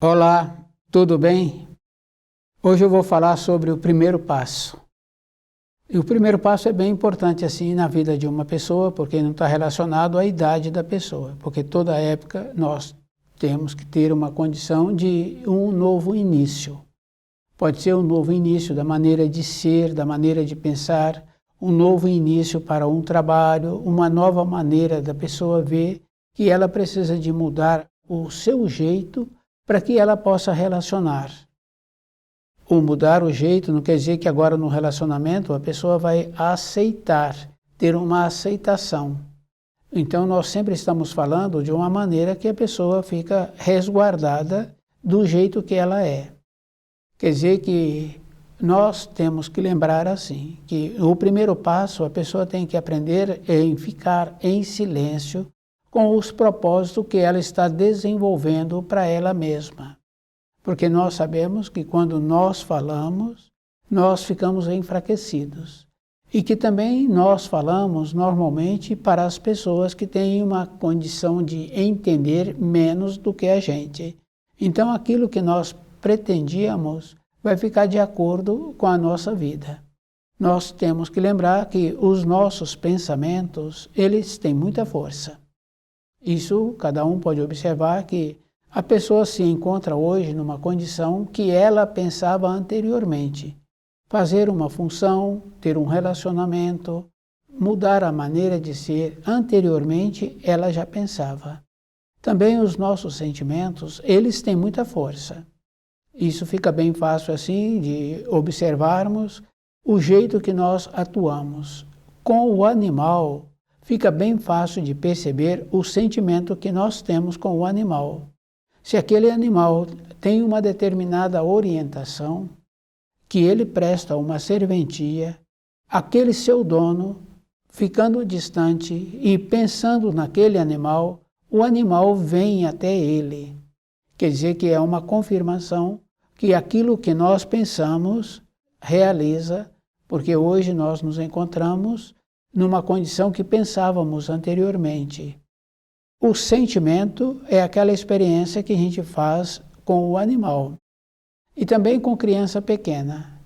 Olá, tudo bem? Hoje eu vou falar sobre o primeiro passo. E o primeiro passo é bem importante assim na vida de uma pessoa, porque não está relacionado à idade da pessoa, porque toda época nós temos que ter uma condição de um novo início. Pode ser um novo início da maneira de ser, da maneira de pensar, um novo início para um trabalho, uma nova maneira da pessoa ver que ela precisa de mudar o seu jeito para que ela possa relacionar. O mudar o jeito não quer dizer que agora no relacionamento a pessoa vai aceitar, ter uma aceitação. Então nós sempre estamos falando de uma maneira que a pessoa fica resguardada do jeito que ela é. Quer dizer que nós temos que lembrar assim, que o primeiro passo a pessoa tem que aprender em ficar em silêncio com os propósitos que ela está desenvolvendo para ela mesma. Porque nós sabemos que quando nós falamos, nós ficamos enfraquecidos. E que também nós falamos normalmente para as pessoas que têm uma condição de entender menos do que a gente. Então aquilo que nós pretendíamos vai ficar de acordo com a nossa vida. Nós temos que lembrar que os nossos pensamentos, eles têm muita força. Isso, cada um pode observar que a pessoa se encontra hoje numa condição que ela pensava anteriormente. Fazer uma função, ter um relacionamento, mudar a maneira de ser, anteriormente ela já pensava. Também os nossos sentimentos, eles têm muita força. Isso fica bem fácil assim de observarmos o jeito que nós atuamos. Com o animal, fica bem fácil de perceber o sentimento que nós temos com o animal. Se aquele animal tem uma determinada orientação, que ele presta uma serventia, aquele seu dono, ficando distante e pensando naquele animal, o animal vem até ele. Quer dizer que é uma confirmação que aquilo que nós pensamos realiza, porque hoje nós nos encontramos numa condição que pensávamos anteriormente. O sentimento é aquela experiência que a gente faz com o animal. E também com criança pequena.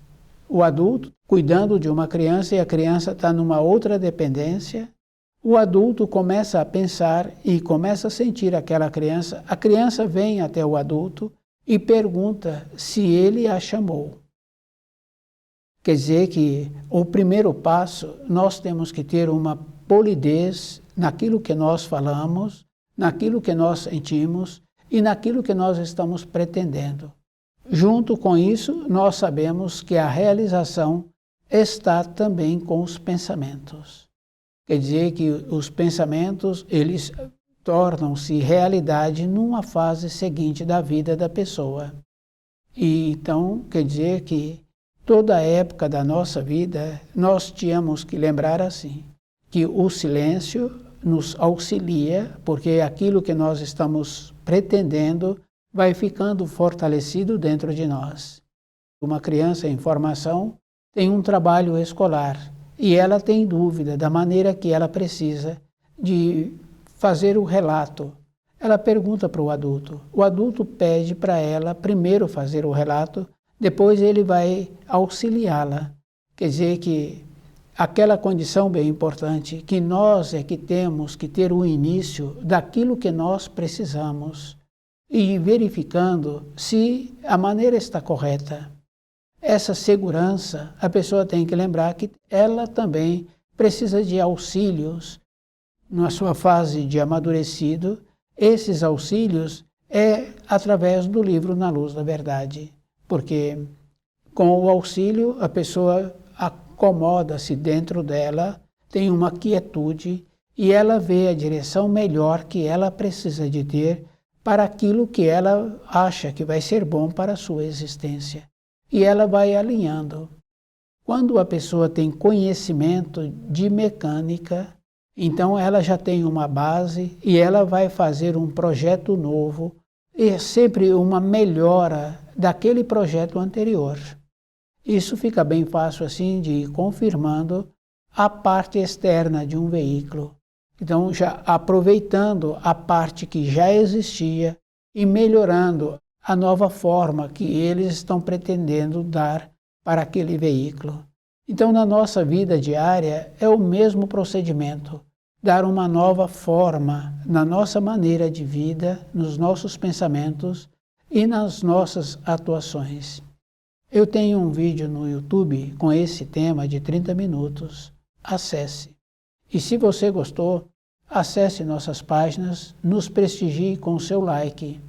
O adulto cuidando de uma criança e a criança está numa outra dependência, o adulto começa a pensar e começa a sentir aquela criança. A criança vem até o adulto e pergunta se ele a chamou. Quer dizer que o primeiro passo, nós temos que ter uma polidez naquilo que nós falamos, naquilo que nós sentimos e naquilo que nós estamos pretendendo. Junto com isso, nós sabemos que a realização está também com os pensamentos. Quer dizer que os pensamentos, eles tornam-se realidade numa fase seguinte da vida da pessoa. E então, quer dizer que toda a época da nossa vida, nós tínhamos que lembrar assim, que o silêncio nos auxilia, porque aquilo que nós estamos pretendendo vai ficando fortalecido dentro de nós. Uma criança em formação tem um trabalho escolar e ela tem dúvida da maneira que ela precisa de fazer o relato. Ela pergunta para o adulto pede para ela primeiro fazer o relato, depois ele vai auxiliá-la. Quer dizer que aquela condição bem importante, que nós é que temos que ter o início daquilo que nós precisamos e verificando se a maneira está correta. Essa segurança, a pessoa tem que lembrar que ela também precisa de auxílios na sua fase de amadurecido. Esses auxílios é através do livro Na Luz da Verdade, porque com o auxílio a pessoa acomoda-se dentro dela, tem uma quietude e ela vê a direção melhor que ela precisa de ter para aquilo que ela acha que vai ser bom para a sua existência. E ela vai alinhando. Quando a pessoa tem conhecimento de mecânica, então ela já tem uma base e ela vai fazer um projeto novo e é sempre uma melhora daquele projeto anterior. Isso fica bem fácil assim de ir confirmando a parte externa de um veículo. Então, já aproveitando a parte que já existia e melhorando a nova forma que eles estão pretendendo dar para aquele veículo. Então, na nossa vida diária, é o mesmo procedimento, dar uma nova forma na nossa maneira de vida, nos nossos pensamentos e nas nossas atuações. Eu tenho um vídeo no YouTube com esse tema de 30 minutos. Acesse. E se você gostou, acesse nossas páginas, nos prestigie com seu like.